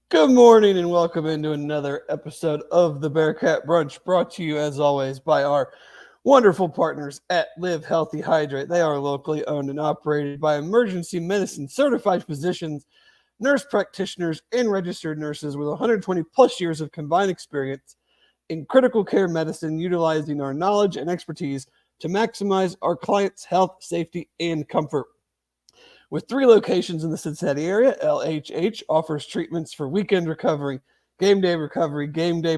Good morning and welcome into another episode of the Bearcat Brunch, brought to you as always by our wonderful partners at Live Healthy Hydrate. They are locally owned and operated by emergency medicine certified physicians, nurse practitioners, and registered nurses with 120 plus years of combined experience in critical care medicine, utilizing our knowledge and expertise to maximize our clients' health, safety, and comfort. With 3 locations in the Cincinnati area, LHH offers treatments for weekend recovery, game day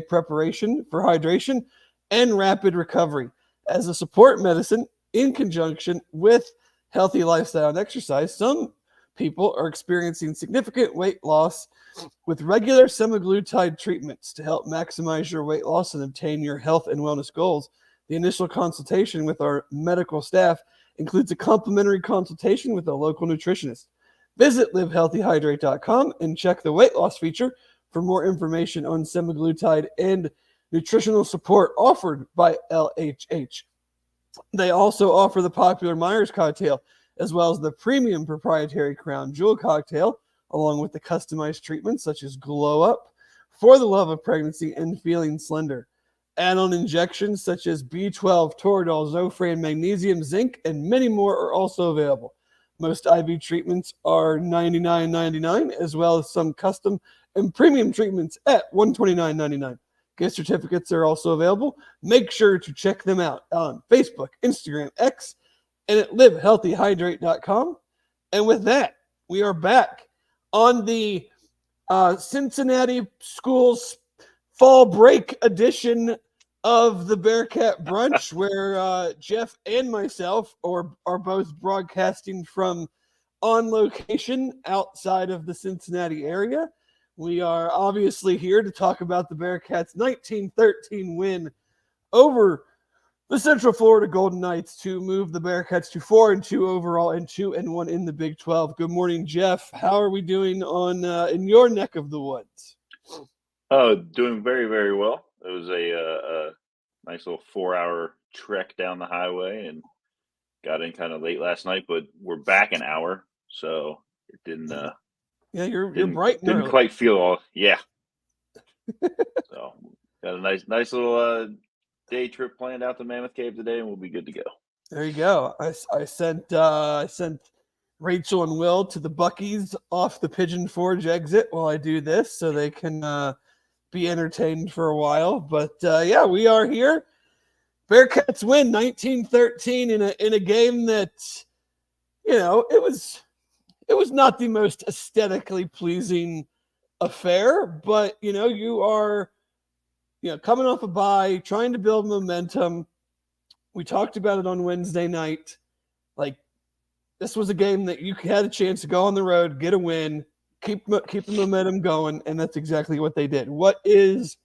preparation for hydration, and rapid recovery. As a support medicine in conjunction with healthy lifestyle and exercise, some people are experiencing significant weight loss with regular semaglutide treatments to help maximize your weight loss and obtain your health and wellness goals. The initial consultation with our medical staff includes a complimentary consultation with a local nutritionist. Visit livehealthyhydrate.com and check the weight loss feature for more information on semaglutide and nutritional support offered by LHH. They also offer the popular Myers cocktail, as well as the premium proprietary Crown Jewel cocktail, along with the customized treatments such as Glow Up, For the Love of Pregnancy, and Feeling Slender. Add-on injections such as B12, Toradol, Zofran, magnesium, zinc, and many more are also available. Most IV treatments are $99.99, as well as some custom and premium treatments at $129.99. Gift certificates are also available. Make sure to check them out on Facebook, Instagram, X, and at livehealthyhydrate.com. And with that, we are back on the Cincinnati Schools fall break edition of the Bearcat Brunch, where Jeff and myself are both broadcasting from on location outside of the Cincinnati area. We are obviously here to talk about the Bearcats' 1913 win over the Central Florida Golden Knights to move the Bearcats to 4-2 overall and 2-1 in the Big 12. Good morning, Jeff. How are we doing on in your neck of the woods? Oh, doing very, very well. It was a nice little 4-hour trek down the highway and got in kind of late last night, but we're back an hour, so it didn't. You're bright. Didn't quite feel all. Yeah. So got a nice little day trip planned out to Mammoth Cave today, and we'll be good to go. There you go. I sent Rachel and Will to the Buc-ee's off the Pigeon Forge exit while I do this, so they can be entertained for a while. But yeah, we are here. Bearcats win 1913 in a game that, it was not the most aesthetically pleasing affair, but you are coming off a bye, trying to build momentum. We talked about it on Wednesday night. Like, this was a game that you had a chance to go on the road, get a win, keep the momentum going, and that's exactly what they did. What is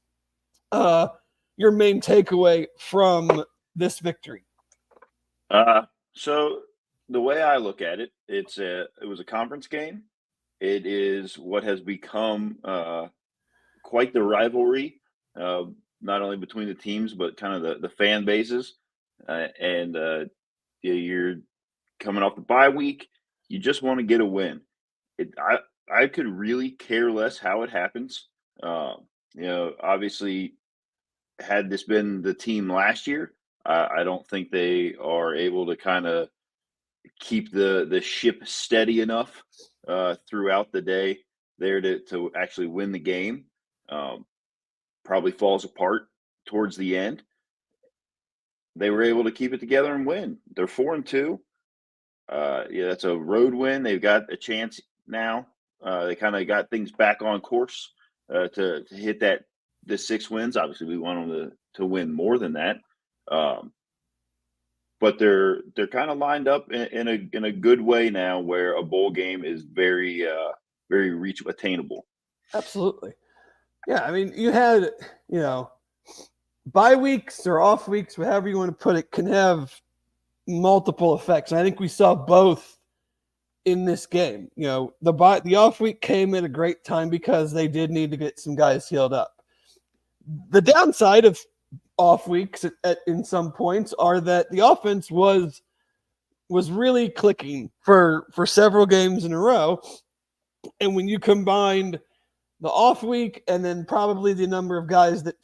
your main takeaway from this victory? So the way I look at it, it was a conference game. It is what has become quite the rivalry, not only between the teams but kind of the fan bases. You're coming off the bye week. You just want to get a win. I could really care less how it happens. Obviously, had this been the team last year, I don't think they are able to kind of keep the ship steady enough throughout the day there to actually win the game. Probably falls apart towards the end. They were able to keep it together and win. They're 4-2. That's a road win. They've got a chance now. They kind of got things back on course to hit the 6 wins. Obviously, we want them to win more than that. But they're kind of lined up in a good way now, where a bowl game is very very attainable. Absolutely. Yeah, I mean, you had bye weeks or off weeks, however you want to put it, can have multiple effects. And I think we saw both in this game. The off week came at a great time because they did need to get some guys healed up. The downside of off weeks in some points are that the offense was really clicking for several games in a row. And when you combined the off week, and then probably the number of guys that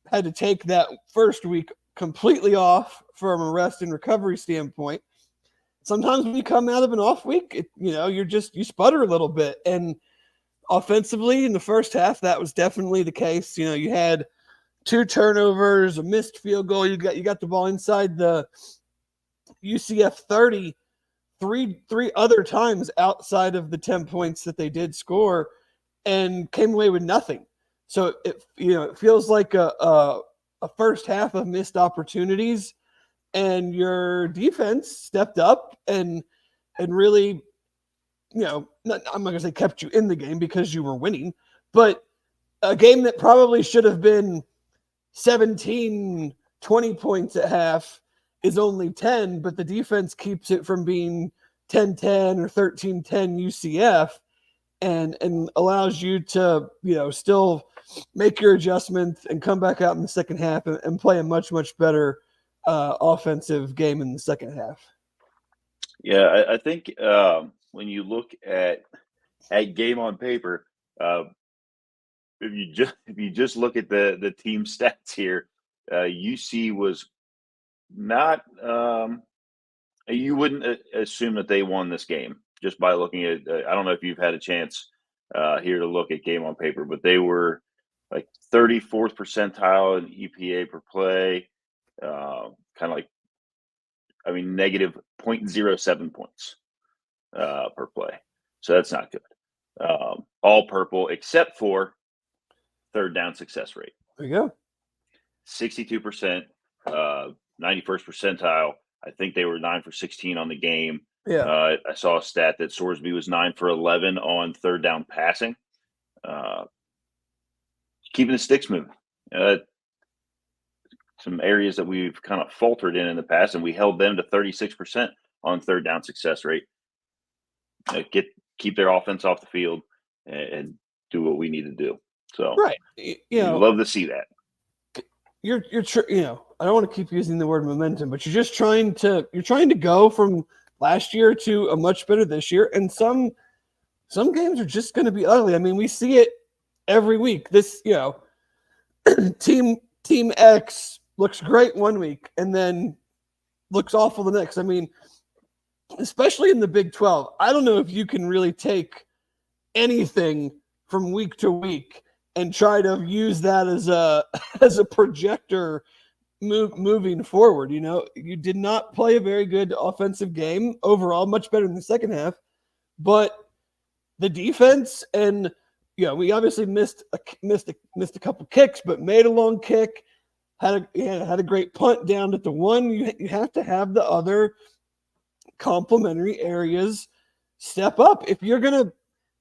had to take that first week completely off from a rest and recovery standpoint. Sometimes when you come out of an off week, you sputter a little bit. And offensively in the first half, that was definitely the case. You had 2 turnovers, a missed field goal. You got the ball inside the UCF 30 three other times outside of the 10 points that they did score, and came away with nothing. So it feels like a first half of missed opportunities, and your defense stepped up and really, I'm not going to say kept you in the game because you were winning, but a game that probably should have been 17, 20 points at half is only 10, but the defense keeps it from being 10-10 or 13-10 UCF and allows you to, still make your adjustments and come back out in the second half and play a much, much better offensive game in the second half. Yeah, I think when you look at game on paper, if you just look at the team stats here, UC was not. You wouldn't assume that they won this game just by looking at. I don't know if you've had a chance here to look at game on paper, but they were like 34th percentile in EPA per play, kind of like, negative 0.07 points per play. So that's not good. All purple except for third down success rate. There you go. 62%, 91st percentile. I think they were 9 for 16 on the game. Yeah. I saw a stat that Sorsby was 9 for 11 on third down passing. Keeping the sticks moving. Some areas that we've kind of faltered in the past, and we held them to 36% on third down success rate. Keep their offense off the field and do what we need to do. So right, love to see that. You're I don't want to keep using the word momentum, but you're trying to go from last year to a much better this year, and some games are just going to be ugly. I mean, we see it every week. This team X looks great one week and then looks awful the next. I mean, especially in the Big 12, I don't know if you can really take anything from week to week and try to use that as a projector moving forward. You did not play a very good offensive game overall, much better in the second half, but the defense and we obviously missed a couple kicks, but made a long kick. Had a great punt down at the 1. You have to have the other complementary areas step up. If you're going to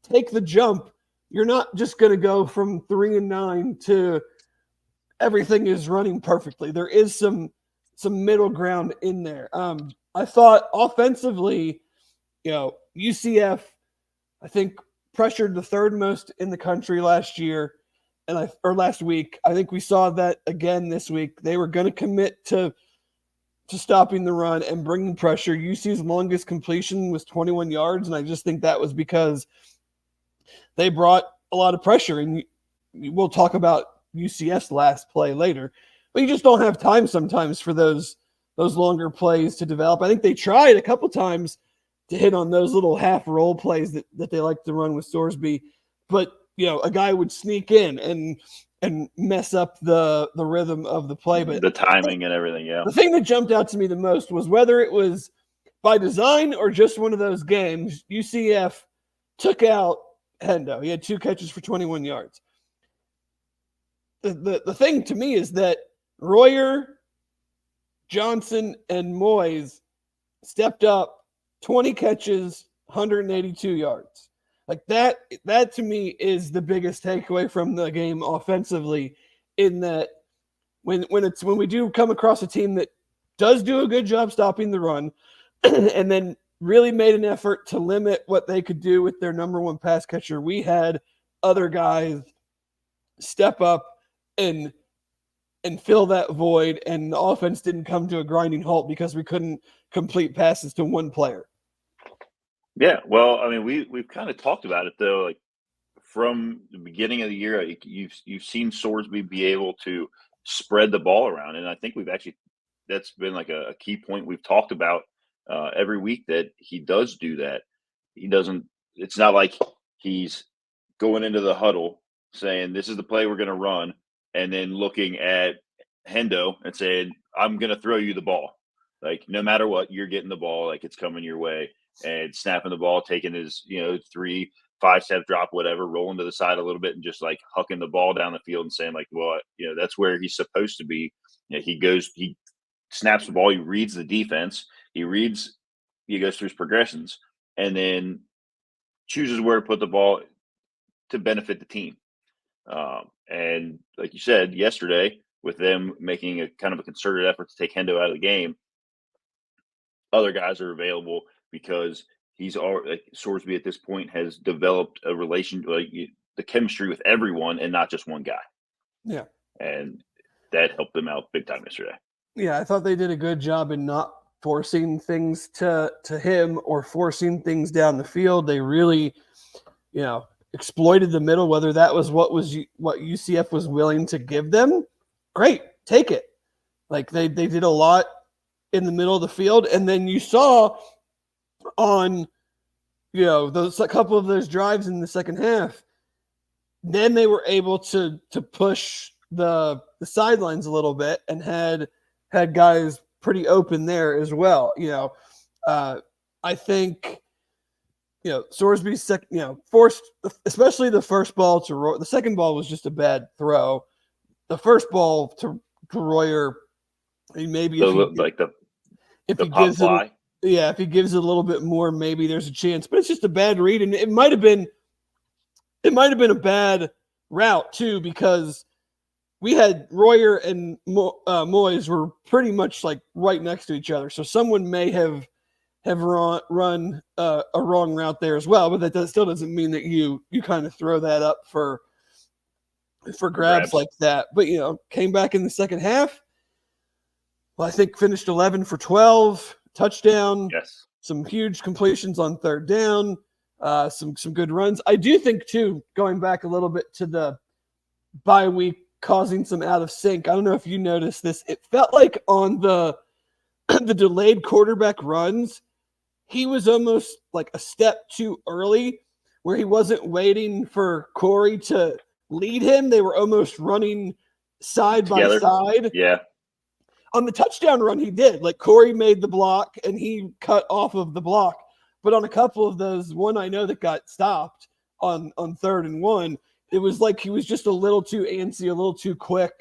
take the jump, you're not just going to go from 3-9 to everything is running perfectly. There is some middle ground in there. I thought offensively, UCF, I think, pressured the third most in the country last year or last week. I think we saw that again this week. They were going to commit to stopping the run and bringing pressure. UC's longest completion was 21 yards, and I just think that was because they brought a lot of pressure. And we'll talk about UCF's last play later, but you just don't have time sometimes for those longer plays to develop. I think they tried a couple times to hit on those little half roll plays that they like to run with Sorsby, but a guy would sneak in and mess up the rhythm of the play. But the timing and everything, yeah. The thing that jumped out to me the most was whether it was by design or just one of those games, UCF took out Hendo. He had 2 catches for 21 yards. The thing to me is that Royer, Johnson, and Moyes stepped up 20 catches, 182 yards. Like that to me is the biggest takeaway from the game offensively, in that when we do come across a team that does do a good job stopping the run and then really made an effort to limit what they could do with their number 1 pass catcher, we had other guys step up and fill that void, and the offense didn't come to a grinding halt because we couldn't complete passes to one player. Yeah, well, I mean, we've kind of talked about it though, like from the beginning of the year, you've seen Sorsby be able to spread the ball around, and I think that's been like a key point we've talked about every week, that he does do that. He doesn't. It's not like he's going into the huddle saying, "This is the play we're going to run," and then looking at Hendo and saying, "I'm going to throw you the ball." Like, no matter what, you're getting the ball, like it's coming your way, and snapping the ball, taking his 3-5 step drop, whatever, rolling to the side a little bit, and just like hucking the ball down the field and saying, like, well, that's where he's supposed to be. He snaps the ball, he reads the defense, he goes through his progressions, and then chooses where to put the ball to benefit the team. And like you said yesterday, with them making a kind of a concerted effort to take Hendo out of the game, other guys are available because he's already, like, Sorsby at this point has developed a the chemistry with everyone and not just one guy. Yeah. And that helped them out big time yesterday. Yeah, I thought they did a good job in not forcing things to him or forcing things down the field. They really, exploited the middle, whether that was what UCF was willing to give them. Great, take it. Like they did a lot in the middle of the field, and then you saw on those a couple of those drives in the second half, then they were able to push the sidelines a little bit and had guys pretty open there as well. I think Sorsby forced, especially the first ball to Royer. The second ball was just a bad throw. The first ball to Royer, maybe if he gives it a little bit more, maybe there's a chance. But it's just a bad read, and it might have been a bad route too, because we had Royer and Moyes were pretty much like right next to each other. So someone may have run a wrong route there as well, but that still doesn't mean that you kind of throw that up for grabs like that. But came back in the second half. Well, I think finished 11 for 12, touchdown. Yes. Some huge completions on third down. Some good runs. I do think too, going back a little bit to the bye week causing some out of sync. I don't know if you noticed this. It felt like on the delayed quarterback runs, he was almost like a step too early, where he wasn't waiting for Corey to lead him. They were almost running side by side. Yeah. On the touchdown run, he did. Like, Corey made the block and he cut off of the block. But on a couple of those, one I know that got stopped on 3rd and 1, it was like he was just a little too antsy, a little too quick.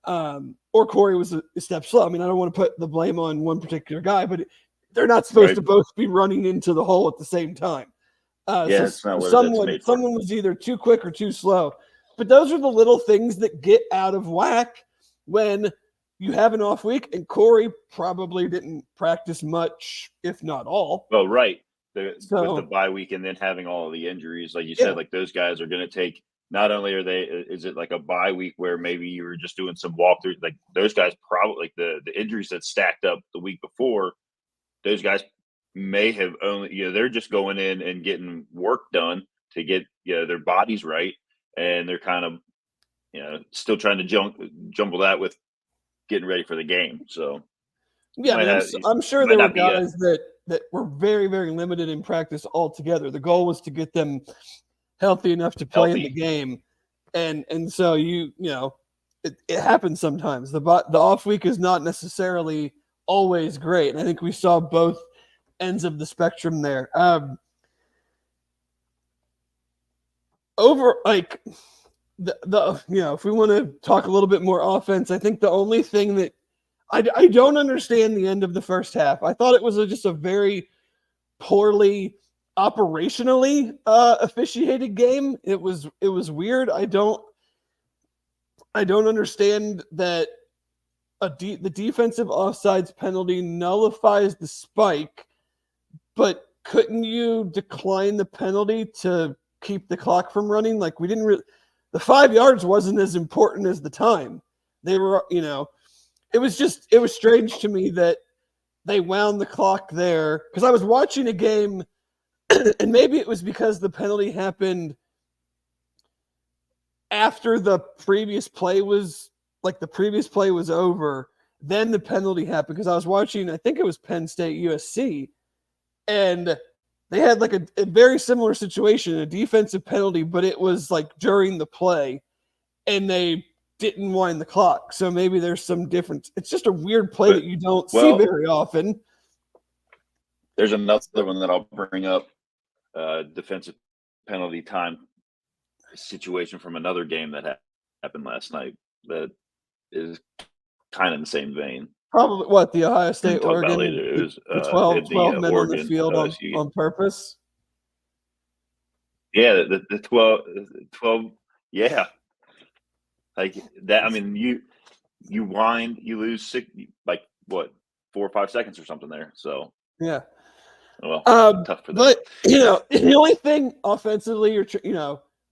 Or Corey was a step slow. I mean, I don't want to put the blame on one particular guy, but they're not supposed to both be running into the hole at the same time. So someone was either too quick or too slow. But those are the little things that get out of whack when you have an off week, and Corey probably didn't practice much, if not all. Well, right. With the bye week and then having all of the injuries, like you said, like those guys are going to take, not only is it like a bye week where maybe you were just doing some walkthroughs, like those guys probably, like the injuries that stacked up the week before, those guys may have only, they're just going in and getting work done to get, their bodies right. And they're kind of, still trying to jumble that with getting ready for the game. So yeah, I'm sure there were guys that were very, very limited in practice altogether. The goal was to get them healthy enough to play in the game. And so it happens sometimes. The off week is not necessarily always great. And I think we saw both ends of the spectrum there. Over like if we want to talk a little bit more offense, I think the only thing that I don't understand the end of the first half. I thought it was just a very poorly operationally officiated game. It was weird. I don't understand that the defensive offsides penalty nullifies the spike, but couldn't you decline the penalty to keep the clock from running? Like, we didn't really, the 5 yards wasn't as important as the time. They were, it was strange to me that they wound the clock there, because I was watching a game and maybe it was because the penalty happened after the previous play was over, then the penalty happened because I was watching, I think it was Penn State USC, and they had like a very similar situation, a defensive penalty, but it was like during the play, and they didn't wind the clock. So maybe there's some difference. It's just a weird play that you don't see very often. There's another one that I'll bring up, defensive penalty time situation from another game that happened last night that is kind of in the same vein. Probably what, the Ohio State, Oregon, it was, the 12 men Oregon, on the field on purpose. Yeah, the 12, yeah. Like that, I mean, you wind, you lose 4 or 5 seconds or something there. So yeah, well, tough for them. But the only thing offensively,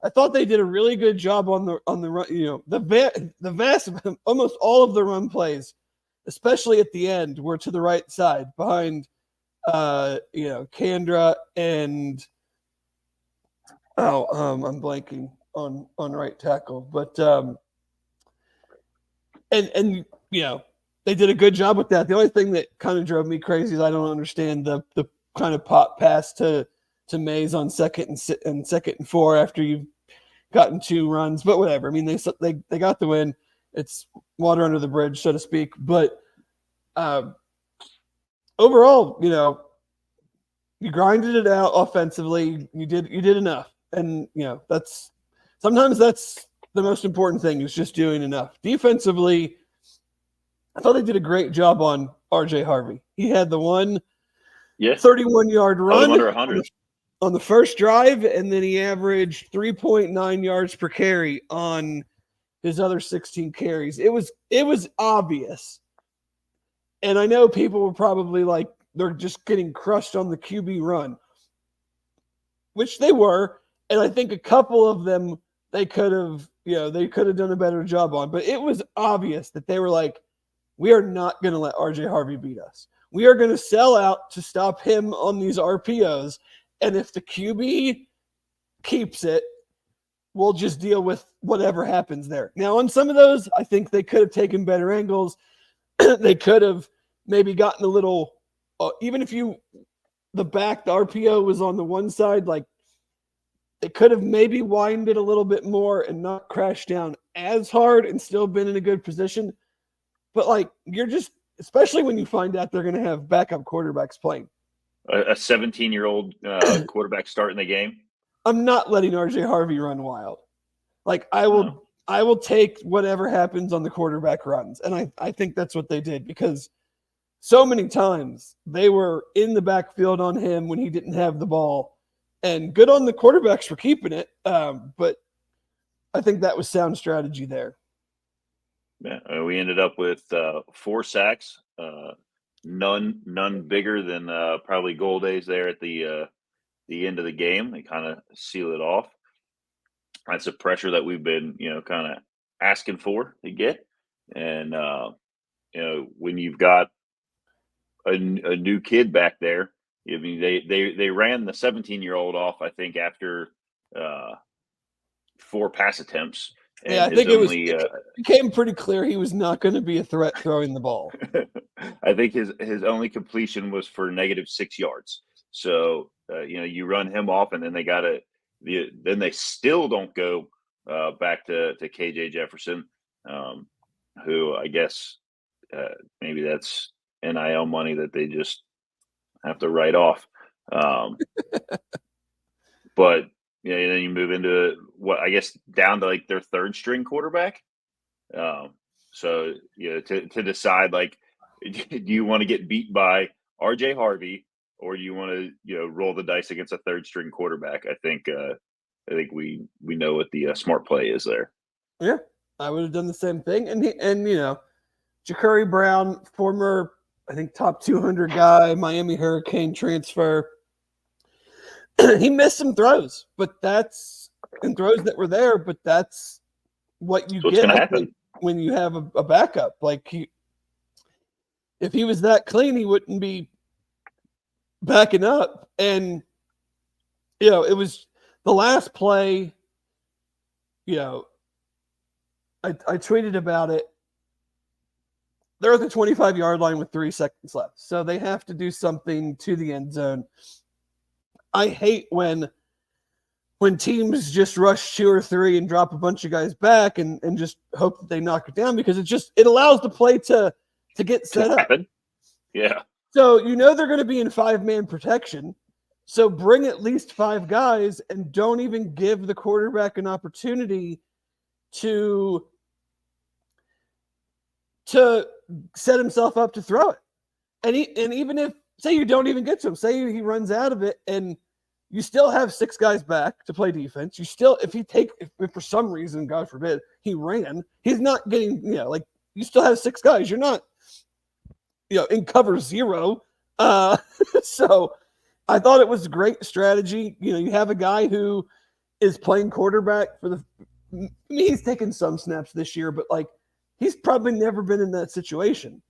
I thought they did a really good job on the run. The vast, almost all of the run plays, especially at the end, were to the right side behind, Kandra and I'm blanking on right tackle, but and they did a good job with that. The only thing that kind of drove me crazy is I don't understand the kind of pop pass to Mays on second and 4 after you've gotten 2 runs, but whatever. I mean, they got the win. It's water under the bridge, so to speak. But overall, you grinded it out offensively. You did enough, and sometimes that's the most important thing is just doing enough. Defensively, I thought they did a great job on RJ Harvey. He had the one 31-yard run on the first drive, and then he averaged 3.9 yards per carry on his other 16 carries. It was obvious. And I know people were probably like, they're just getting crushed on the QB run, which they were. And I think a couple of them they could have done a better job on. But it was obvious that they were like, we are not going to let RJ Harvey beat us. We are going to sell out to stop him on these RPOs. And if the QB keeps it, we'll just deal with whatever happens there. Now, on some of those, I think they could have taken better angles. They could have maybe gotten a little, even if the RPO was on the one side, like they could have maybe winded a little bit more and not crashed down as hard and still been in a good position. But especially when you find out they're going to have backup quarterbacks playing. A 17-year-old quarterback starting the game. I'm not letting RJ Harvey run wild. Like I will take whatever happens on the quarterback runs. And I think that's what they did because so many times they were in the backfield on him when he didn't have the ball. And good on the quarterbacks for keeping it. But I think that was sound strategy there. Yeah, we ended up with 4 sacks, none bigger than probably goal days there at the end of the game. They kind of seal it off. That's a pressure that we've been, kind of asking for to get. And when you've got a new kid back there, I mean, they ran the 17-year-old off, I think, after 4 pass attempts. And I think it became pretty clear he was not going to be a threat throwing the ball. I think his only completion was for -6 yards. So, you run him off, and then then they still don't go back to KJ Jefferson, who I guess maybe that's NIL money that they just have to write off. But then you move into what I guess down to like their 3rd string quarterback. So to decide, like, do you want to get beat by RJ Harvey or do you want to roll the dice against a 3rd string quarterback? I think we know what the smart play is there. Yeah, I would have done the same thing. And Ja'Cory Brown, former I think top 200 guy, Miami Hurricane transfer. He missed some throws, and throws that were there, but that's what you get when you have a backup. Like if he was that clean, he wouldn't be backing up. And it was the last play. I tweeted about it. They're at the 25-yard line with 3 seconds left, so they have to do something to the end zone. I hate when teams just rush 2 or 3 and drop a bunch of guys back and just hope that they knock it down, because it allows the play to get set up. Yeah. So they're going to be in 5-man protection. So bring at least 5 guys and don't even give the quarterback an opportunity to set himself up to throw it. And even if, say you don't even get to him, say he runs out of it and you still have 6 guys back to play defense. You still, if for some reason, God forbid, he ran, he's not getting, you still have 6 guys. You're not, in cover 0. So I thought it was a great strategy. You have a guy who is playing quarterback he's taken some snaps this year, but he's probably never been in that situation.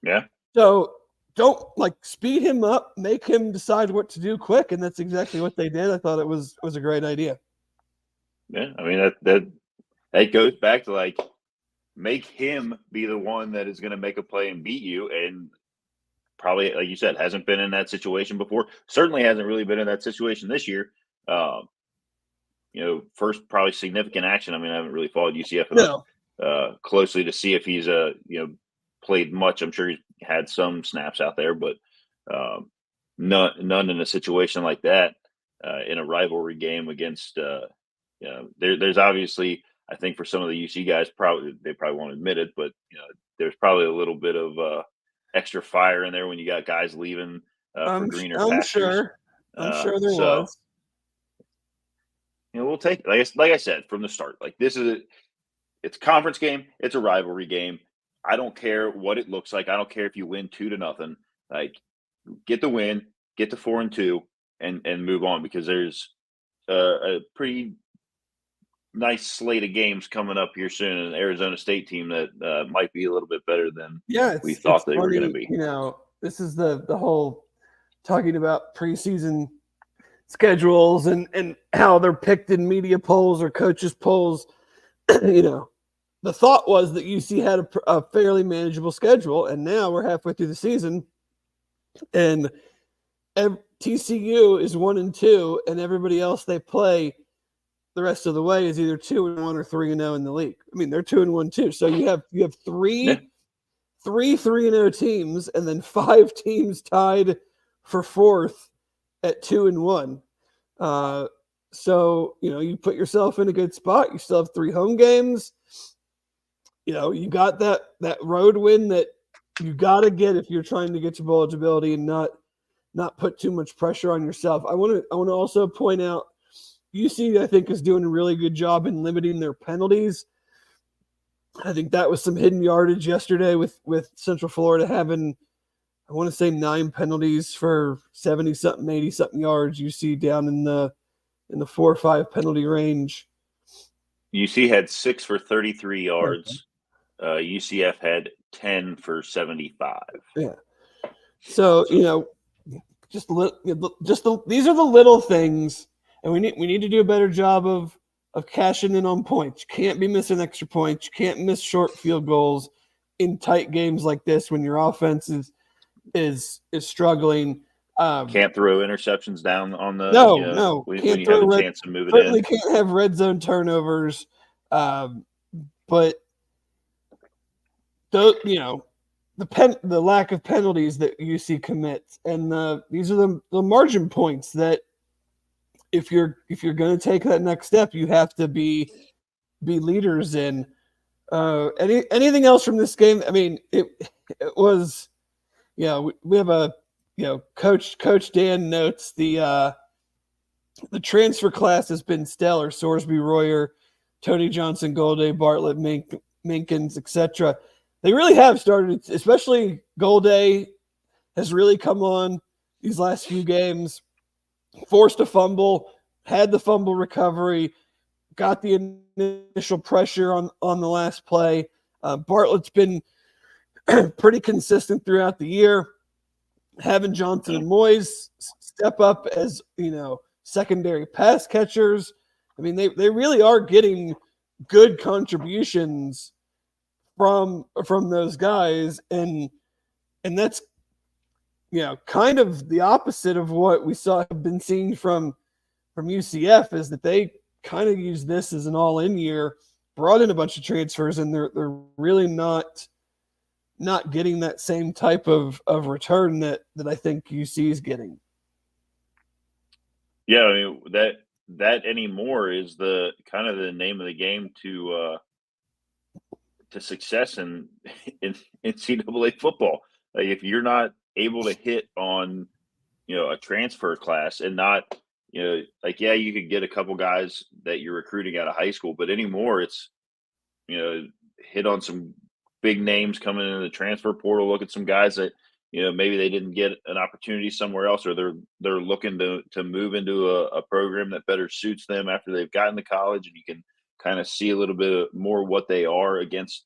Yeah. So don't speed him up, make him decide what to do quick. And that's exactly what they did. I thought it was a great idea. Yeah. I mean, that goes back to make him be the one that is going to make a play and beat you. And probably, like you said, hasn't been in that situation before. Certainly hasn't really been in that situation this year. First probably significant action. I mean, I haven't really followed UCF enough closely to see if he's played much. I'm sure he's had some snaps out there, but none in a situation like that in a rivalry game against. There's obviously, I think for some of the UC guys, they probably won't admit it, but there's probably a little bit of extra fire in there when you got guys leaving for greener pastures. I'm sure there was. We'll take, like I said from the start. It's a conference game. It's a rivalry game. I don't care what it looks like. I don't care if you win 2-0. Get the win, get to 4-2, and move on, because there's a pretty nice slate of games coming up here soon. An Arizona State team that might be a little bit better than we thought they were going to be. This is the whole talking about preseason schedules and how they're picked in media polls or coaches polls. The thought was that UC had a fairly manageable schedule, and now we're halfway through the season, and TCU is 1-2, and everybody else they play the rest of the way is either 2-1 or 3-0 in the league. I mean, they're 2-1 too. So you have 3 3-0 teams, and then 5 teams tied for 4th at 2-1. So you put yourself in a good spot. You still have 3 home games. You got that road win that you got to get if you're trying to get to bowl eligibility and not put too much pressure on yourself. I want to also point out UC, I think, is doing a really good job in limiting their penalties. I think that was some hidden yardage yesterday with Central Florida having, I want to say, 9 penalties for 70-something, 80-something yards. UC down in the 4 or 5 penalty range. UC had 6 for 33 yards. UCF had 10 for 75. Yeah. So these are the little things, and we need to do a better job of cashing in on points. You can't be missing extra points. You can't miss short field goals in tight games like this when your offense is struggling. Can't throw interceptions down on the no. When you have a chance to move it in. Certainly can't have red zone turnovers, but the lack of penalties that UC commits, and these are the margin points that if you're going to take that next step, you have to be leaders in. Anything else from this game? I mean, it was, we have a, Coach Dan notes the transfer class has been stellar. Sorsby, Royer, Tony Johnson, Golday, Bartlett, Minkins, etc. They really have started, especially Golday has really come on these last few games. Forced a fumble, had the fumble recovery, got the initial pressure on the last play. Bartlett's been pretty consistent throughout the year. Having Johnson and Moyes step up as, secondary pass catchers. I mean, they really are getting good contributions from those guys, and that's kind of the opposite of what we have been seeing from UCF, is that they kind of use this as an all-in year, brought in a bunch of transfers, and they're really not getting that same type of return that I think UC is getting. Yeah, I mean that anymore is the kind of the name of the game to success in NCAA football. Like, if you're not able to hit on a transfer class and not like, yeah, you could get a couple guys that you're recruiting out of high school, but anymore it's hit on some big names coming into the transfer portal. Look at some guys that maybe they didn't get an opportunity somewhere else, or they're looking to move into a program that better suits them after they've gotten to college, and you can kind of see a little bit more what they are against,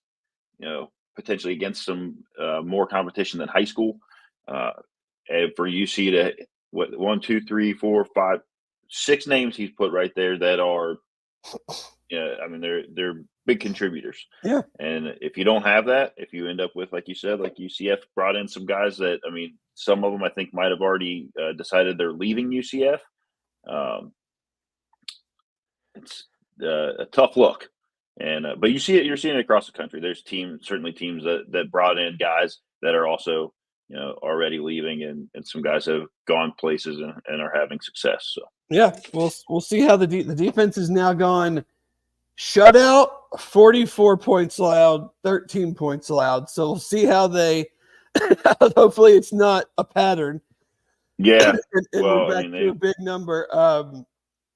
potentially against some more competition than high school. And for UC to 1, 2, 3, 4, 5, 6 names he's put right there that are, I mean, they're big contributors. Yeah. And if you don't have that, if you end up with, like you said, like UCF brought in some guys that, I mean, some of them I think might have already decided they're leaving UCF. It's a tough look. And but you're seeing it across the country. There's certainly teams that brought in guys that are also already leaving, and some guys have gone places and are having success. So yeah, we'll see how the defense is now gone shutout, 44 points allowed, 13 points allowed. So we'll see how they. Hopefully, it's not a pattern. Yeah, and we're back to a big number.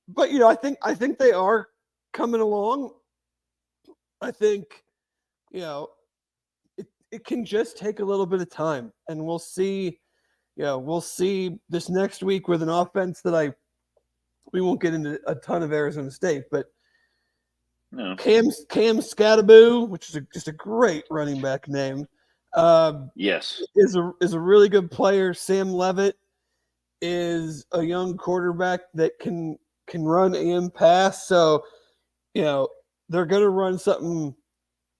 But I think they are coming along. I think, it can just take a little bit of time, and we'll see. We'll see this next week with an offense that we won't get into a ton of Arizona State, but no. Cam Scattaboo, which is just a great running back name. Yes, is a really good player. Sam Levitt is a young quarterback that can run and pass. So, they're going to run something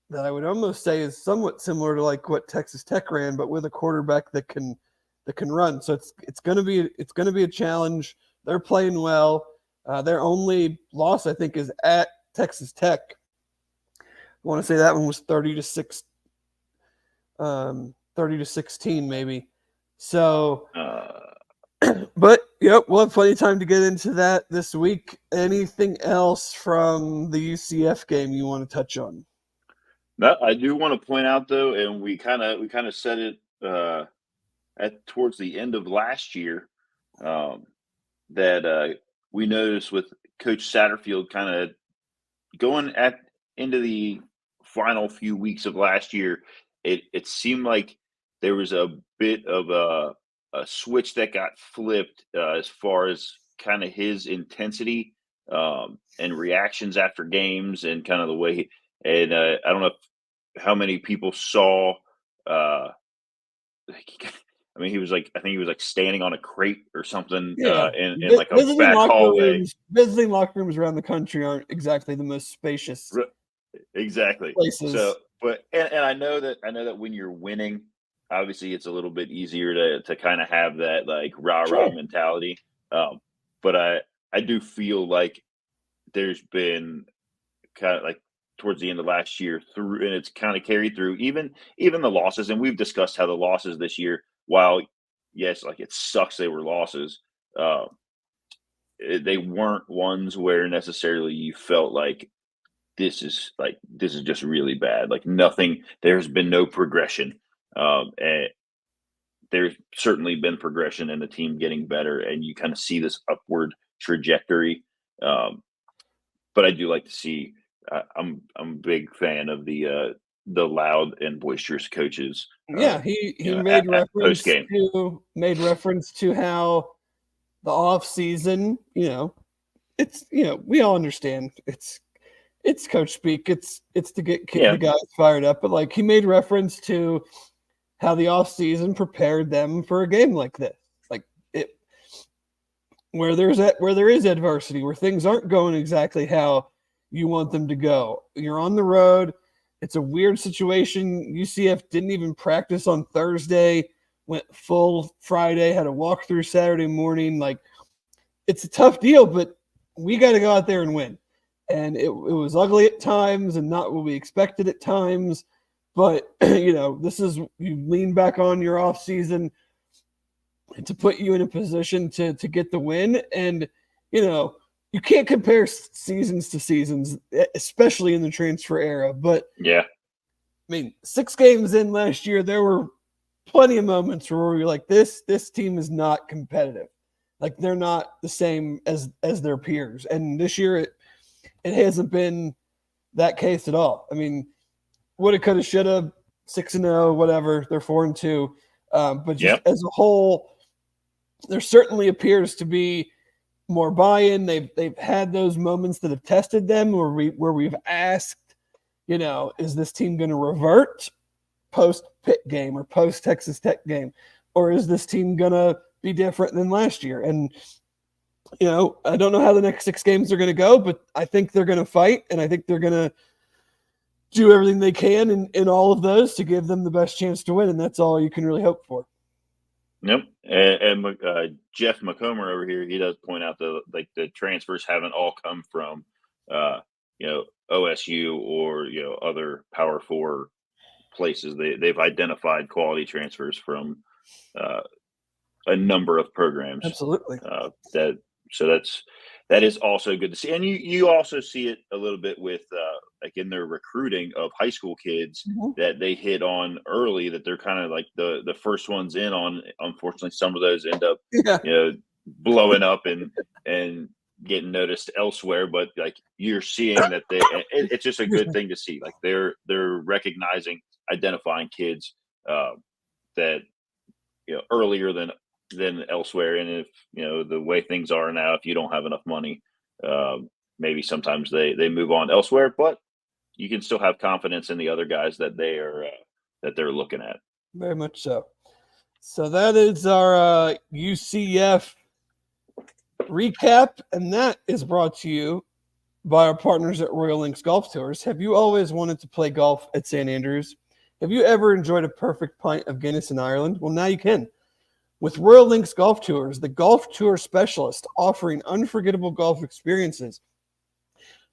that I would almost say is somewhat similar to like what Texas Tech ran, but with a quarterback that can run. So it's going to be a challenge. They're playing well. Their only loss, I think, is at Texas Tech. I want to say that one was 30-6, 30-16 maybe. So, but we'll have plenty of time to get into that this week. Anything else from the UCF game you want to touch on? No, I do want to point out though, and we kind of said it towards the end of last year, that we noticed with Coach Satterfield kind of going into the final few weeks of last year, it seemed like there was a bit of a switch that got flipped as far as kind of his intensity and reactions after games, and kind of the way I don't know how many people saw I mean, I think he was like standing on a crate or something in like a back hallway. Visiting locker rooms around the country aren't exactly the most spacious. Exactly. Places. So, but and I know that when you're winning, obviously it's a little bit easier to kind of have that like rah-rah mentality. But I do feel like there's been kind of like towards the end of last year through, and it's kind of carried through even the losses. And we've discussed how the losses this year, while yes, like it sucks they were losses, they weren't ones where necessarily you felt like this is just really bad. Like nothing, there's been no progression. And there's certainly been progression in the team getting better, and you kind of see this upward trajectory. But I do like to see. I'm a big fan of the loud and boisterous coaches. Yeah, he made reference to how the off season, it's we all understand it's coach speak. It's to get the guys fired up, but like he made reference to how the off season prepared them for a game like this, like where there is adversity, where things aren't going exactly how you want them to go. You're on the road. It's a weird situation. UCF didn't even practice on Thursday, went full Friday, had a walkthrough Saturday morning. Like, it's a tough deal, but we got to go out there and win. And it was ugly at times and not what we expected at times. But, this is, you lean back on your off season to put you in a position to get the win. And, you can't compare seasons to seasons, especially in the transfer era. But, yeah, 6 games in last year, there were plenty of moments where we were like, this team is not competitive. Like, they're not the same as their peers. And this year, it hasn't been that case at all. Woulda, coulda, shoulda, 6-0, whatever. They're 4-2. But just as a whole, there certainly appears to be more buy-in. They've had those moments that have tested them where we've asked, is this team going to revert post-Pitt game or post-Texas Tech game? Or is this team going to be different than last year? And, I don't know how the next 6 games are going to go, but I think they're going to fight, and I think they're going to do everything they can in all of those to give them the best chance to win, and that's all you can really hope for. Yep. And Jeff McComber over here, he does point out the transfers haven't all come from, OSU or, other Power 4 places. They've identified quality transfers from a number of programs. Absolutely. That is also good to see. And you also see it a little bit with in their recruiting of high school kids that they hit on early, that they're kind of like the first ones in on. Unfortunately, some of those end up blowing up and getting noticed elsewhere. But like, you're seeing that it's just a good thing to see. Like, they're recognizing, identifying kids that earlier than elsewhere. And if the way things are now, if you don't have enough money, maybe sometimes they move on elsewhere, but you can still have confidence in the other guys that they're looking at. Very much so. So that is our UCF recap, and that is brought to you by our partners at Royal Links Golf Tours. Have you always wanted to play golf at St. Andrews? Have you ever enjoyed a perfect pint of Guinness in Ireland? Well, now you can. With Royal Links Golf Tours, the golf tour specialist offering unforgettable golf experiences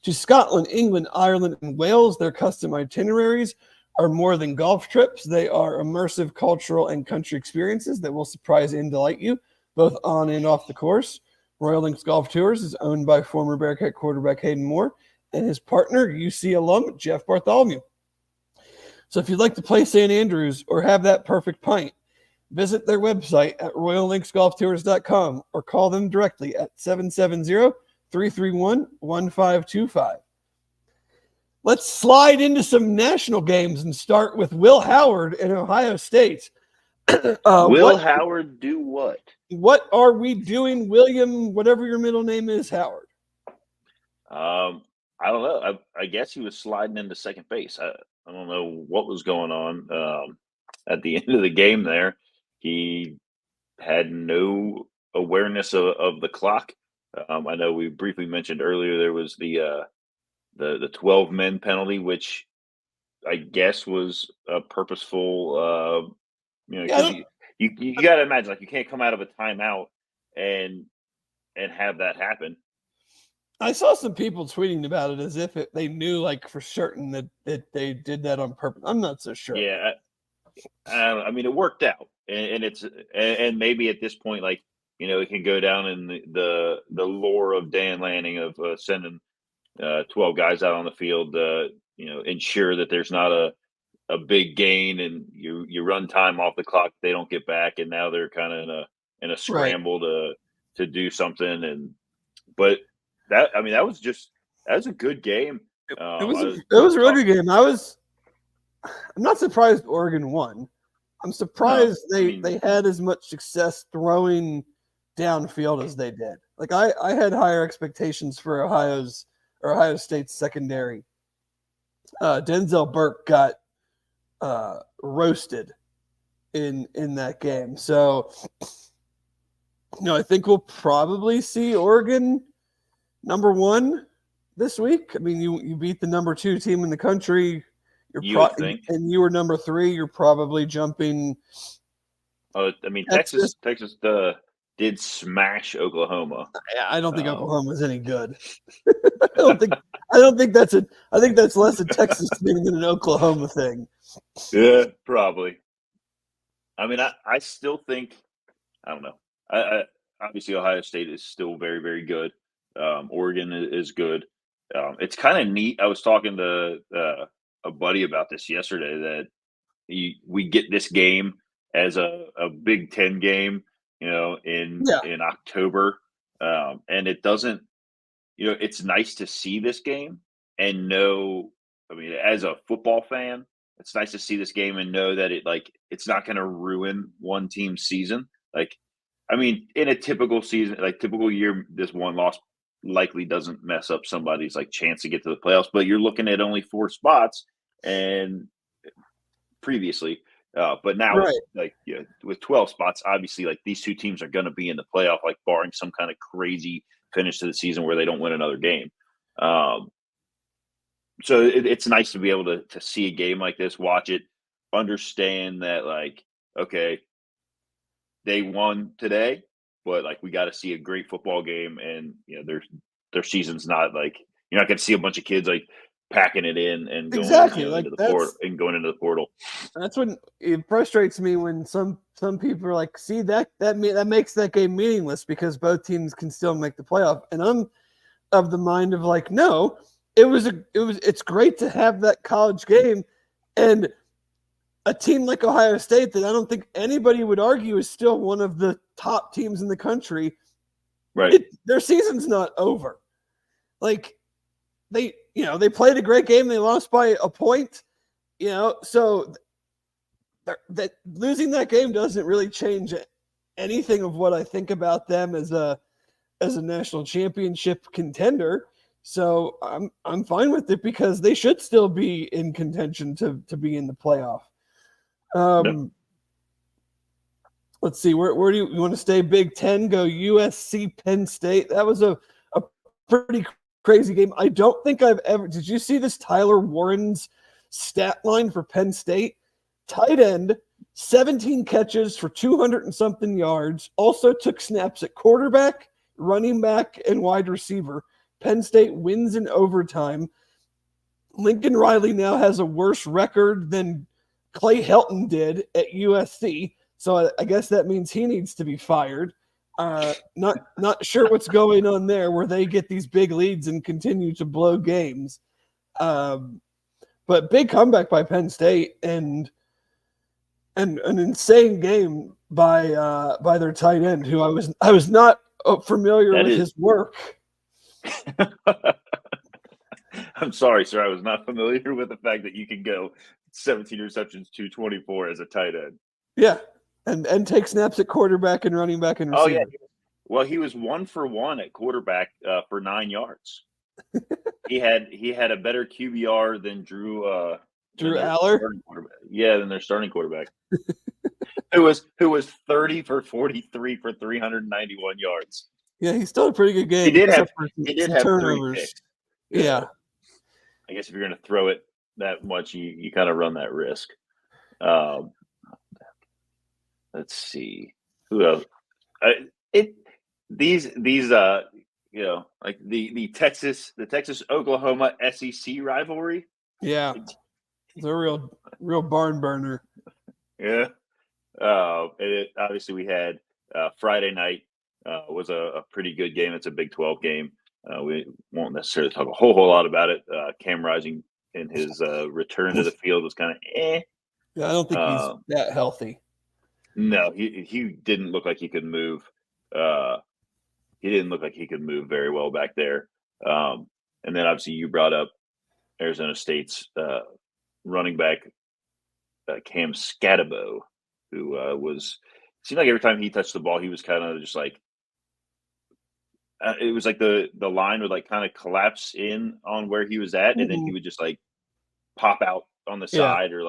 to Scotland, England, Ireland, and Wales. Their custom itineraries are more than golf trips. They are immersive cultural and country experiences that will surprise and delight you, both on and off the course. Royal Links Golf Tours is owned by former Bearcat quarterback Hayden Moore and his partner, UC alum Jeff Bartholomew. So if you'd like to play St. Andrews or have that perfect pint, visit their website at royallinksgolftours.com or call them directly at 770-331-1525. Let's slide into some national games and start with Will Howard in Ohio State. Will Howard do what? What are we doing, William, whatever your middle name is, Howard? I don't know. I guess he was sliding into second base. I don't know what was going on at the end of the game there. He had no awareness of the clock. I know we briefly mentioned earlier there was the 12 men penalty, which I guess was a purposeful. You got to imagine, like, you can't come out of a timeout and have that happen. I saw some people tweeting about it as if they knew, like, for certain that they did that on purpose. I'm not so sure. Yeah, I mean, it worked out, and maybe at this point, like, it can go down in the lore of Dan Lanning of sending 12 guys out on the field, ensure that there's not a big gain, and you run time off the clock, they don't get back, and now they're kind of in a scramble to do something. But that was a good game. It was a really good game. I'm not surprised Oregon won. I'm surprised they had as much success throwing downfield as they did. Like, I had higher expectations for Ohio State's secondary. Denzel Burke got roasted in that game. So, I think we'll probably see Oregon number 1 this week. I mean, you beat the number 2 team in the country. You would think. And you were number 3. You're probably jumping. I mean, Texas did smash Oklahoma. I don't think Oklahoma's any good. I don't think that's I think that's less a Texas thing than an Oklahoma thing. Yeah, probably. I mean, I still think, I don't know. I obviously Ohio State is still very, very good. Oregon is good. It's kind of neat. I was talking to a buddy about this yesterday that we get this game as a Big Ten game, in October, and it doesn't. It's nice to see this game and know. I mean, as a football fan, it's nice to see this game and know that it's not going to ruin one team's season. I mean, in a typical season, typical year, this one loss likely doesn't mess up somebody's chance to get to the playoffs. But you're looking at only 4 spots, and previously, but now right. with 12 spots, obviously these 2 teams are going to be in the playoff, barring some kind of crazy finish to the season where they don't win another game. So it's nice to be able to see a game like this, watch it, understand that okay, they won today, but we got to see a great football game, and their season's not you're not going to see a bunch of kids packing it in and going into the portal and going into the portal. That's when it frustrates me when some people are see that makes that game meaningless because both teams can still make the playoff, and I'm of the mind of no. It's great to have that college game, and a team like Ohio State that I don't think anybody would argue is still one of the top teams in the country. Right. Their season's not over. They played a great game. They lost by a point, so that losing that game doesn't really change anything of what I think about them as a national championship contender. So I'm fine with it because they should still be in contention to be in the playoff. Let's see, where do you want to stay? Big Ten, go USC, Penn State. That was a pretty crazy game. I don't think did you see this Tyler Warren's stat line for Penn State? Tight end, 17 catches for 200 and something yards, also took snaps at quarterback, running back, and wide receiver. Penn State wins in overtime. Lincoln Riley now has a worse record than Clay Helton did at USC, so I guess that means he needs to be fired. Not sure what's going on there where they get these big leads and continue to blow games. But big comeback by Penn State and an insane game by their tight end, who I was not familiar with his work. I'm sorry, sir. I was not familiar with the fact that you can go 17 receptions, 224 as a tight end. Yeah, and take snaps at quarterback and running back and receiver. Oh yeah. Well, he was 1 for 1 at quarterback for 9 yards. he had a better QBR than Drew Aller. Yeah, than their starting quarterback. who was 30 for 43 for 391 yards. Yeah, he's still a pretty good game. He did have 3 picks. Yeah. I guess if you're going to throw it that much, you kind of run that risk. Let's see who else. The Texas Oklahoma SEC rivalry. Yeah, it's a real barn burner. Yeah. Obviously we had Friday night was a pretty good game. It's a Big 12 game. We won't necessarily talk a whole lot about it. Cam Rising in his return to the field was kind of Yeah, I don't think he's that healthy. No, he didn't look like he could move. He didn't look like he could move very well back there. And then obviously you brought up Arizona State's running back Cam Scatabo, who seemed like every time he touched the ball, he was kind of just it was like the line would kind of collapse in on where he was at, and then he would just pop out on the side or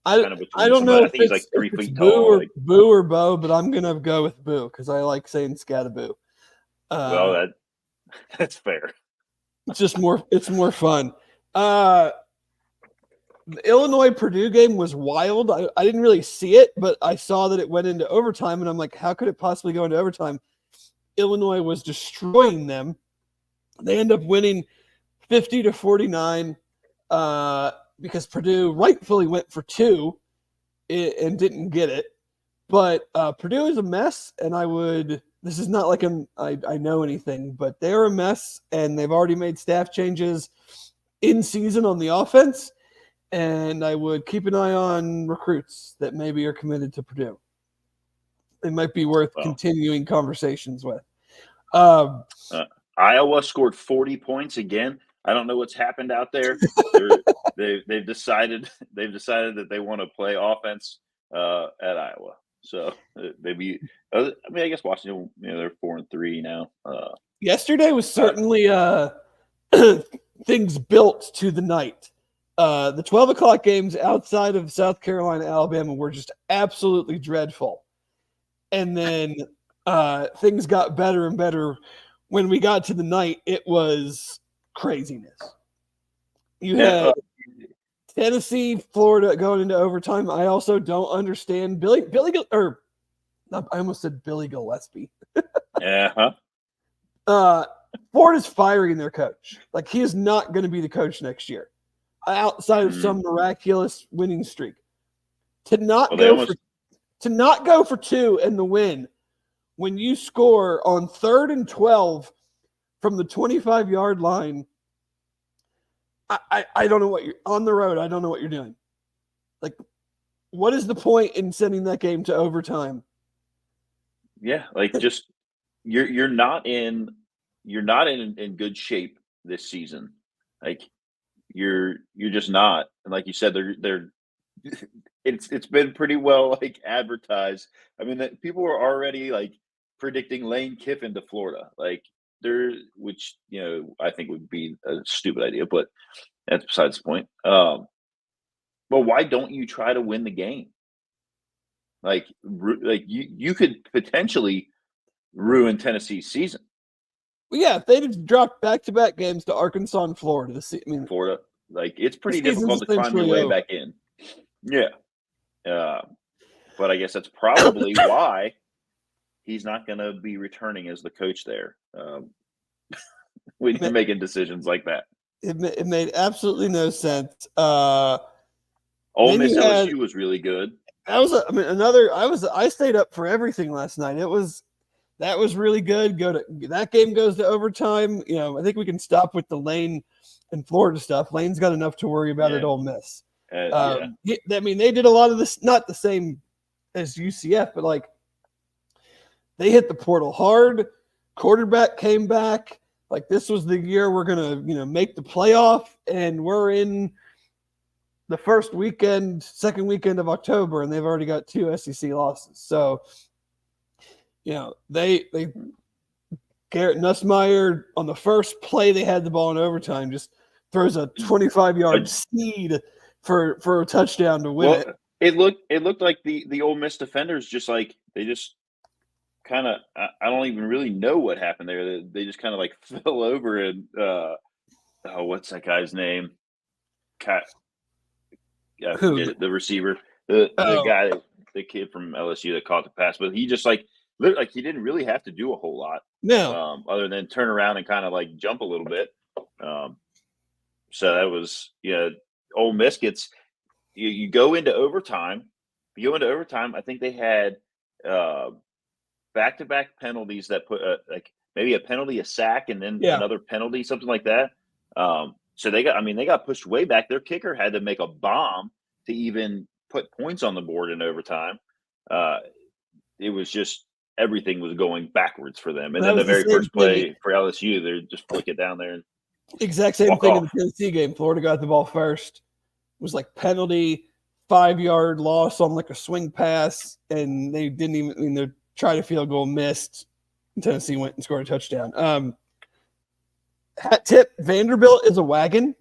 I don't know. I think he's 3 feet tall. Boo or Bo, but I'm gonna go with Boo because I like saying Scattaboo. Well, that's fair. It's more fun. The Illinois Purdue game was wild. I didn't really see it, but I saw that it went into overtime, and I'm like, how could it possibly go into overtime? Illinois was destroying them. They end up winning 50-49 because Purdue rightfully went for 2 and didn't get it. But Purdue is a mess, and this is not like I know anything, but they're a mess, and they've already made staff changes in season on the offense, and I would keep an eye on recruits that maybe are committed to Purdue. It might be worth continuing conversations with. Iowa scored 40 points again. I don't know what's happened out there. They've decided that they want to play offense at Iowa. So maybe I guess Washington, they're 4-3 now. Yesterday was certainly things built to the night. The 12 o'clock games outside of South Carolina, Alabama were just absolutely dreadful. And then things got better and better. When we got to the night, it was craziness. You had Tennessee, Florida going into overtime. I also don't understand I almost said Billy Gillespie. Florida's firing their coach. Like, he is not going to be the coach next year, outside of some miraculous winning streak. To not go for 2 and the win when you score on 3rd and 12 from the 25-yard line. I don't know what you're on the road. I don't know what you're doing. Like, what is the point in sending that game to overtime? Yeah, like, just you're not in good shape this season. Like, you're just not. And like you said, they're it's been pretty well like advertised. I mean, that people were already like predicting Lane Kiffin to Florida, which I think would be a stupid idea, but that's besides the point. But why don't you try to win the game? Like you could potentially ruin Tennessee's season. Well, yeah, if they'd dropped back-to-back games to Arkansas and Florida, Florida, like, it's pretty difficult to climb your way back in. Yeah. But I guess that's probably why he's not going to be returning as the coach there when you're making decisions like that. It made absolutely no sense. Ole Miss LSU was really good. I stayed up for everything last night. That was really good. That game goes to overtime. I think we can stop with the Lane and Florida stuff. Lane's got enough to worry about at Ole Miss. They did a lot of this, not the same as UCF, but like, they hit the portal hard. Quarterback came back. Like, this was the year we're gonna, make the playoff, and we're in the second weekend of October, and they've already got 2 SEC losses. So, they Garrett Nussmeier on the first play they had the ball in overtime just throws a 25-yard seed for a touchdown to win it. It looked like the Ole Miss defenders just like they just kind of I don't even really know what happened there. They just kind of like fell over and what's that guy's name? The receiver, the guy, the kid from LSU that caught the pass, but he just like he didn't really have to do a whole lot. No. Other than turn around and kind of like jump a little bit. So that was Ole Miss gets you go into overtime. I think they had back-to-back penalties that put like maybe a penalty, a sack, and then another penalty, something like that. So they got pushed way back. Their kicker had to make a bomb to even put points on the board in overtime. It was just everything was going backwards for them. And then the very first play for LSU, they just flick it down there. And exact same thing in the Tennessee game. Florida got the ball first. It was like penalty, 5-yard loss on like a swing pass, and they didn't even. They tried a field goal, missed. Tennessee went and scored a touchdown. Hat tip: Vanderbilt is a wagon.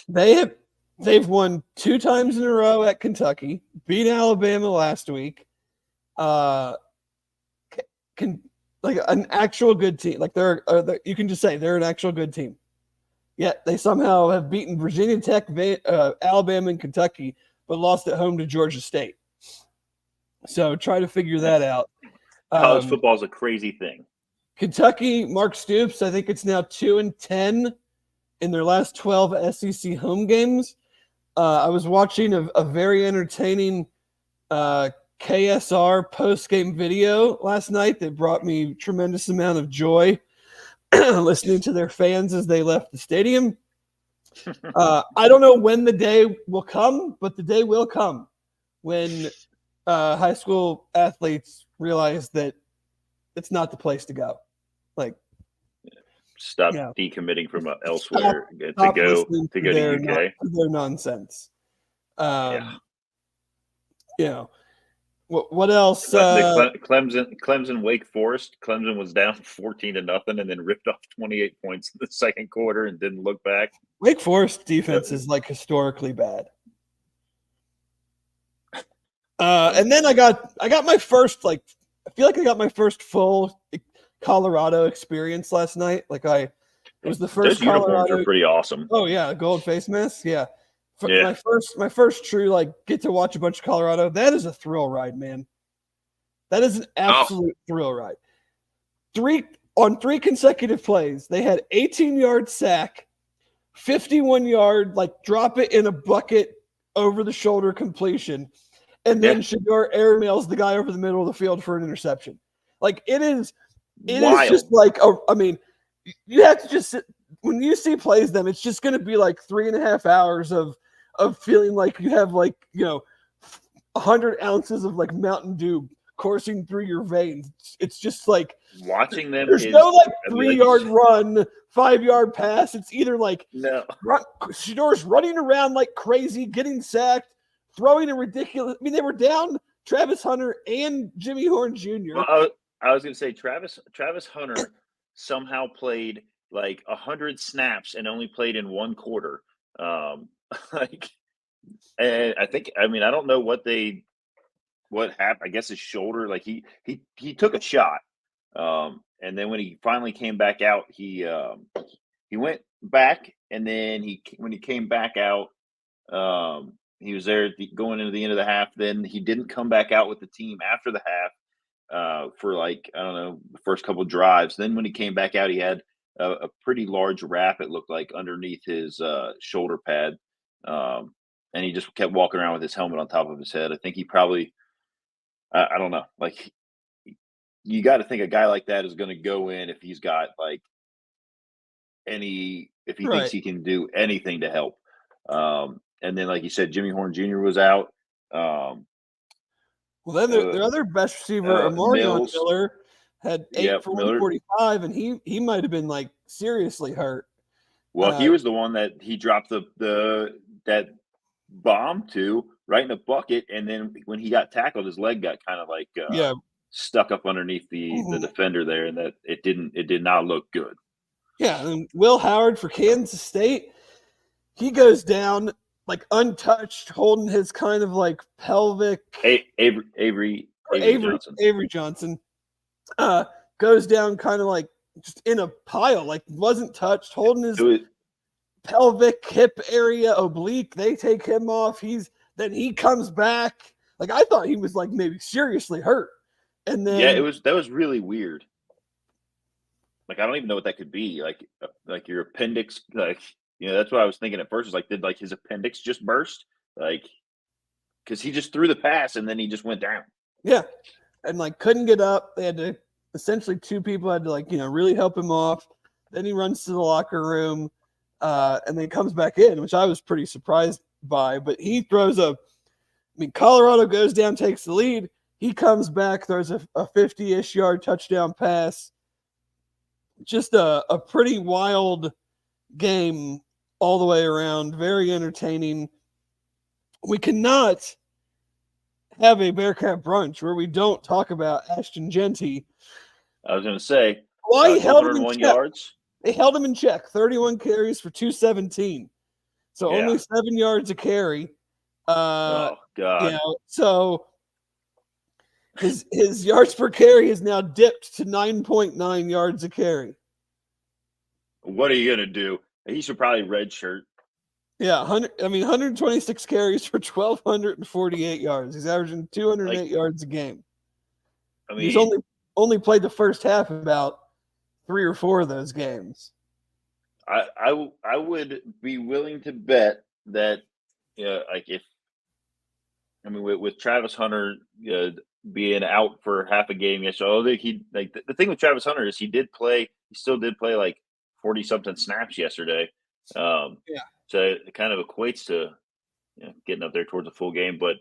They've won 2 times in a row at Kentucky, beat Alabama last week. like an actual good team. Like you can just say they're an actual good team. Yet they somehow have beaten Virginia Tech, Alabama, and Kentucky, but lost at home to Georgia State. So try to figure that out. College football is a crazy thing. Kentucky, Mark Stoops, I think it's now 2-10 in their last 12 SEC home games. I was watching a very entertaining KSR post-game video last night that brought me tremendous amount of joy listening to their fans as they left the stadium. I don't know when the day will come, but the day will come when high school athletes realize that it's not the place to go. Like, stop decommitting from elsewhere to go to UK. Their nonsense. What else? Clemson, Wake Forest. Clemson was down 14-0 and then ripped off 28 points in the second quarter and didn't look back. Wake Forest defense is like historically bad. And then I got my first I feel like I got my first full Colorado experience last night. It was the first. Those uniforms are pretty awesome. Oh yeah, gold face mask. Yeah. My first true get to watch a bunch of Colorado. That is a thrill ride, man. That is an absolute thrill ride. Three consecutive plays, they had 18-yard sack, 51-yard drop it in a bucket over the shoulder completion, and then Shador airmails the guy over the middle of the field for an interception. It is just you have to just sit, when you see plays them, it's just going to be 3.5 hours of feeling like you have 100 ounces of Mountain Dew coursing through your veins. It's just watching them. There's no 3-yard run, 5-yard pass. It's either Shador's running around like crazy, getting sacked, throwing a ridiculous. I mean, they were down Travis Hunter and Jimmy Horn Jr. Well, I was going to say Travis Hunter somehow played 100 snaps and only played in one quarter. And I think, I don't know what happened. I guess his shoulder, he took a shot. And then when he finally came back out, he went back, and then when he came back out, he was there going into the end of the half. Then he didn't come back out with the team after the half for I don't know, the first couple of drives. Then when he came back out, he had a pretty large wrap, it looked like, underneath his shoulder pad. And he just kept walking around with his helmet on top of his head. I think he probably, I don't know, you got to think a guy like that is going to go in if he's got if he thinks he can do anything to help. And then, like you said, Jimmy Horn Jr. was out. Well, then their other best receiver, Amarion Miller, had 8 for 145, and he might have been seriously hurt. Well, he was the one that he dropped that bomb to right in the bucket, and then when he got tackled, his leg got kind of stuck up underneath the defender there, and that it did not look good. Yeah, and Will Howard for Kansas State, he goes down untouched, holding his kind of pelvic. Avery Johnson goes down kind of just in a pile, wasn't touched, holding his pelvic hip area oblique. They take him off. Then he comes back. I thought he was maybe seriously hurt. And then that was really weird. I don't even know what that could be. Your appendix, that's what I was thinking at first. Did his appendix just burst? Because he just threw the pass and then he just went down. Yeah, and couldn't get up. They had to essentially, 2 people had to really help him off. Then he runs to the locker room, and then comes back in, which I was pretty surprised by. But he throws Colorado goes down, takes the lead. He comes back, throws a 50-ish yard touchdown pass. Just a pretty wild game all the way around. Very entertaining. We cannot have a Bearcat brunch where we don't talk about Ashton Genty. I was going to say, why he held him in check. Yards. They held him in check. 31 carries for 217. So only 7 yards a carry. Oh God! So His yards per carry is now dipped to 9.9 yards a carry. What are you gonna do? He should probably redshirt. Yeah, 126 carries for 1,248 yards. He's averaging 208 yards a game. I mean, He's only played the first half of about 3 or 4 of those games. I would be willing to bet that with Travis Hunter being out for half a game yesterday. The thing with Travis Hunter is he still did play like 40 something snaps yesterday. So it kind of equates to getting up there towards a full game. But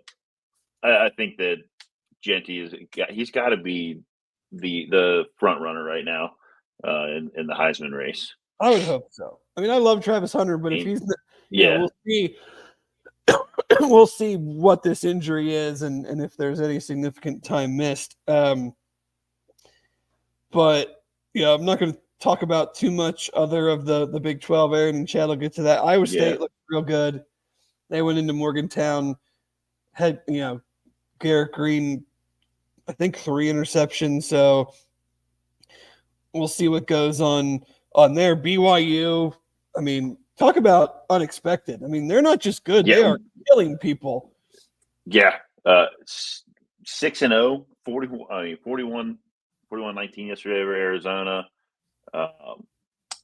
I think that he's got to be the front runner right now in the Heisman race. I would hope so. I mean, I love Travis Hunter, but if he's we'll see. We'll see what this injury is and if there's any significant time missed. But I'm not going to talk about too much other of the Big 12. Aaron and Chad will get to that. Iowa State looked real good. They went into Morgantown, had Garrett Green, I think 3 interceptions. So we'll see what goes on there. BYU, I mean, talk about unexpected. I mean, they're not just good; they are killing people. Yeah, 6-0, 41-19 yesterday over Arizona.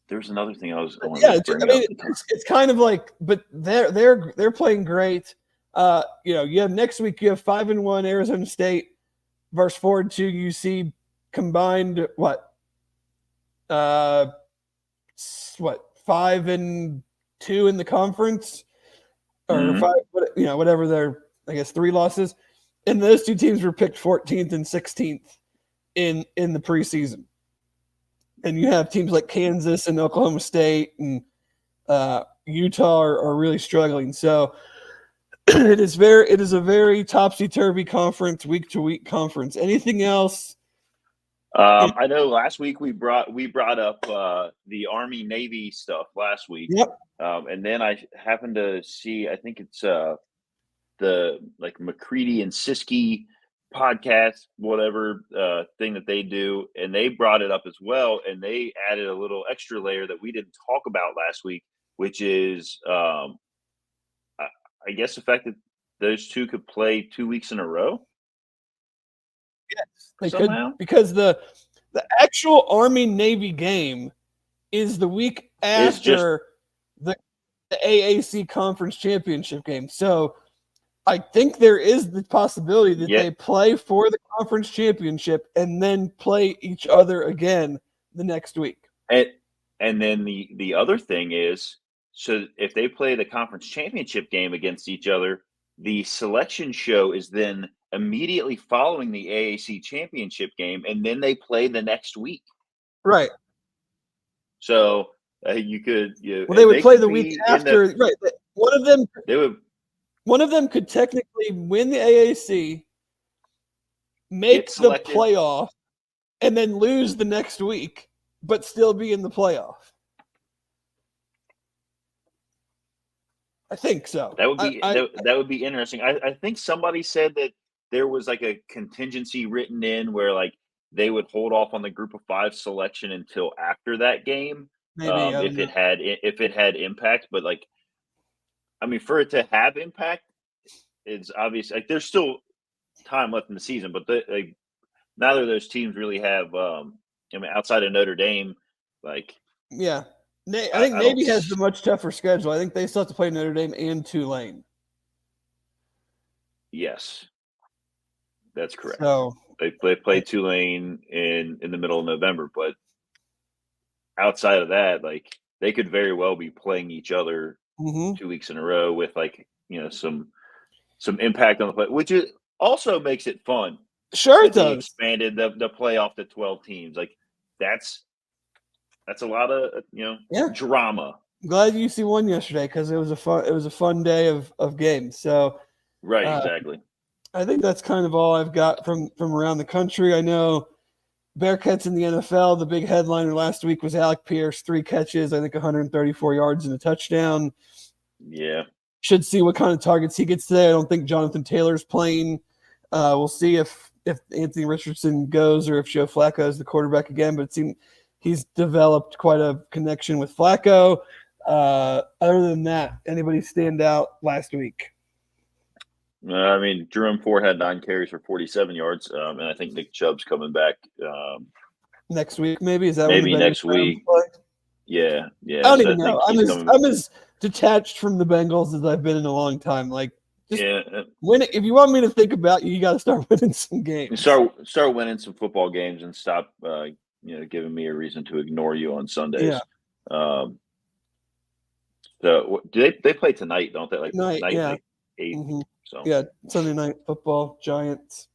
There's another thing I was. It's kind of like, but they're playing great. You have next week. You have 5-1 Arizona State versus 4-2 UC combined. What 5-2 in the conference, or 5, whatever their 3 losses, and those 2 teams were picked 14th and 16th in the preseason. And you have teams like Kansas and Oklahoma State and Utah are really struggling. So it is a very topsy-turvy conference, week-to-week conference. Anything else? I know last week we brought up the Army Navy stuff last week. Yep. And then I happened to see, I think it's the McCready and Siskey podcast, whatever thing that they do, and they brought it up as well, and they added a little extra layer that we didn't talk about last week, which is I guess the fact that those 2 could play 2 weeks in a row. Yes, they could, because the actual Army-Navy game is the week after the AAC Conference Championship game. So I think there is the possibility that they play for the conference championship and then play each other again the next week. And then the other thing is, so if they play the conference championship game against each other, the selection show is then immediately following the AAC championship game, and then they play the next week. Right. So you could. They would play the week after. Right. One of them could technically win the AAC, make the playoff, and then lose the next week, but still be in the playoff. I think so. That would be interesting. I think somebody said that there was like a contingency written in where like they would hold off on the Group of 5 selection until after that game, if it had impact. But like, I mean, for it to have impact, it's obvious. Like, there's still time left in the season, but neither of those teams really have. Outside of Notre Dame, like I think Navy has the much tougher schedule. I think they still have to play Notre Dame and Tulane. Yes, that's correct. So they play Tulane in the middle of November, but outside of that, like they could very well be playing each other 2 weeks in a row with some impact on the play, which also makes it fun. Sure, it does. Expanded the playoff to 12 teams. Like that's a lot of drama. Glad UC won yesterday because it was a fun day of games. So right, exactly. I think that's kind of all I've got from around the country. I know Bearcats in the NFL. The big headliner last week was Alec Pierce, 3 catches, I think 134 yards and a touchdown. Yeah, should see what kind of targets he gets today. I don't think Jonathan Taylor's playing. We'll see if if Anthony Richardson goes or if Joe Flacco is the quarterback again, but it seemed he's developed quite a connection with Flacco. Other than that, anybody stand out last week? I mean, Jerome Ford had 9 carries for 47 yards, and I think Nick Chubb's coming back next week. Maybe is that maybe when the next week? play? Yeah. I don't So even I think know. I'm as detached from the Bengals as I've been in a long time. Like, just win it. If you want me to think about you, you got to start winning some games. Start winning some football games and stop, giving me a reason to ignore you on Sundays. Yeah. So do they play tonight? Don't they? Like Night, yeah. like 8. Mm-hmm. So yeah, Sunday night football, Giants.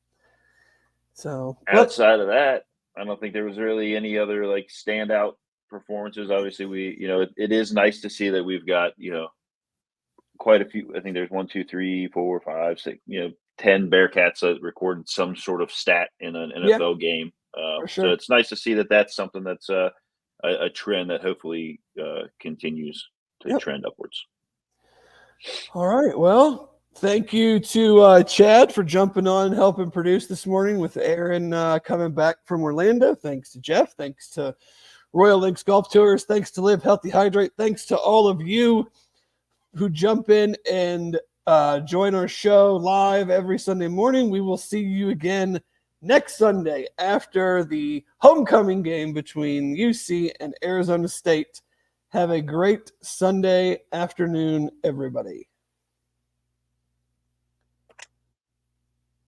So outside of that, I don't think there was really any other like standout performances. Obviously, it is nice to see that we've got quite a few. I think there's 1, 2, 3, 4, 5, 6, 10 Bearcats that recorded some sort of stat in an NFL game. For sure. So it's nice to see that that's something that's a trend that hopefully continues to trend upwards. All right. Well, thank you to Chad for jumping on and helping produce this morning with Aaron coming back from Orlando. Thanks to Jeff. Thanks to Royal Links Golf Tours. Thanks to Live Healthy Hydrate. Thanks to all of you who jump in and join our show live every Sunday morning. We will see you again next Sunday after the homecoming game between UC and Arizona State. Have a great Sunday afternoon, everybody.